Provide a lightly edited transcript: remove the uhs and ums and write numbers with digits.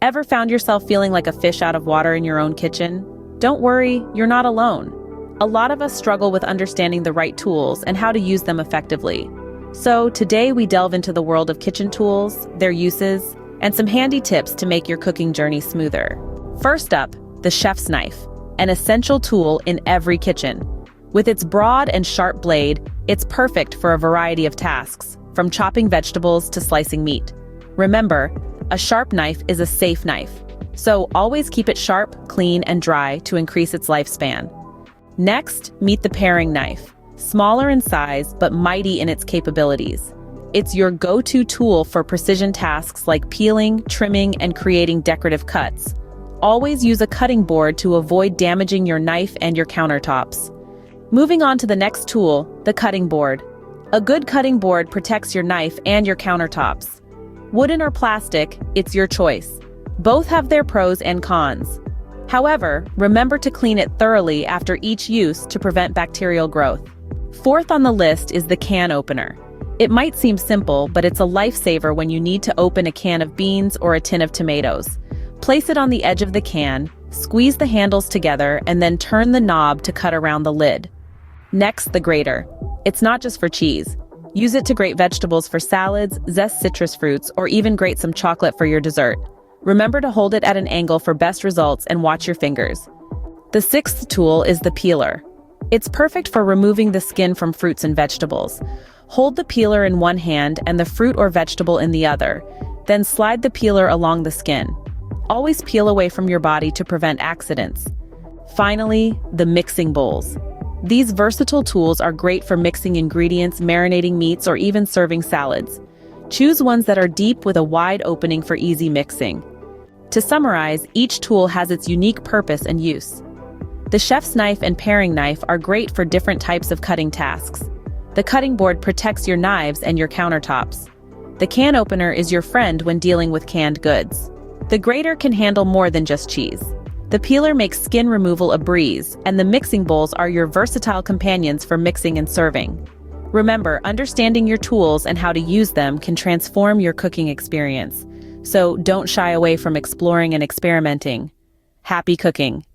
Ever found yourself feeling like a fish out of water in your own kitchen? Don't worry, you're not alone. A lot of us struggle with understanding the right tools and how to use them effectively. So today we delve into the world of kitchen tools, their uses, and some handy tips to make your cooking journey smoother. First up, the chef's knife, an essential tool in every kitchen. With its broad and sharp blade, it's perfect for a variety of tasks, from chopping vegetables to slicing meat. Remember, a sharp knife is a safe knife, so always keep it sharp, clean, and dry to increase its lifespan. Next, meet the paring knife. Smaller in size, but mighty in its capabilities. It's your go-to tool for precision tasks like peeling, trimming, and creating decorative cuts. Always use a cutting board to avoid damaging your knife and your countertops. Moving on to the next tool, the cutting board. A good cutting board protects your knife and your countertops. Wooden or plastic, it's your choice. Both have their pros and cons. However, remember to clean it thoroughly after each use to prevent bacterial growth. Fourth on the list is the can opener. It might seem simple, but it's a lifesaver when you need to open a can of beans or a tin of tomatoes. Place it on the edge of the can, squeeze the handles together, and then turn the knob to cut around the lid. Next, the grater. It's not just for cheese. Use it to grate vegetables for salads, zest citrus fruits, or even grate some chocolate for your dessert. Remember to hold it at an angle for best results and watch your fingers. The sixth tool is the peeler. It's perfect for removing the skin from fruits and vegetables. Hold the peeler in one hand and the fruit or vegetable in the other. Then slide the peeler along the skin. Always peel away from your body to prevent accidents. Finally, the mixing bowls. These versatile tools are great for mixing ingredients, marinating meats, or even serving salads. Choose ones that are deep with a wide opening for easy mixing. To summarize, each tool has its unique purpose and use. The chef's knife and paring knife are great for different types of cutting tasks. The cutting board protects your knives and your countertops. The can opener is your friend when dealing with canned goods. The grater can handle more than just cheese. The peeler makes skin removal a breeze, and the mixing bowls are your versatile companions for mixing and serving. Remember, understanding your tools and how to use them can transform your cooking experience. So don't shy away from exploring and experimenting. Happy cooking!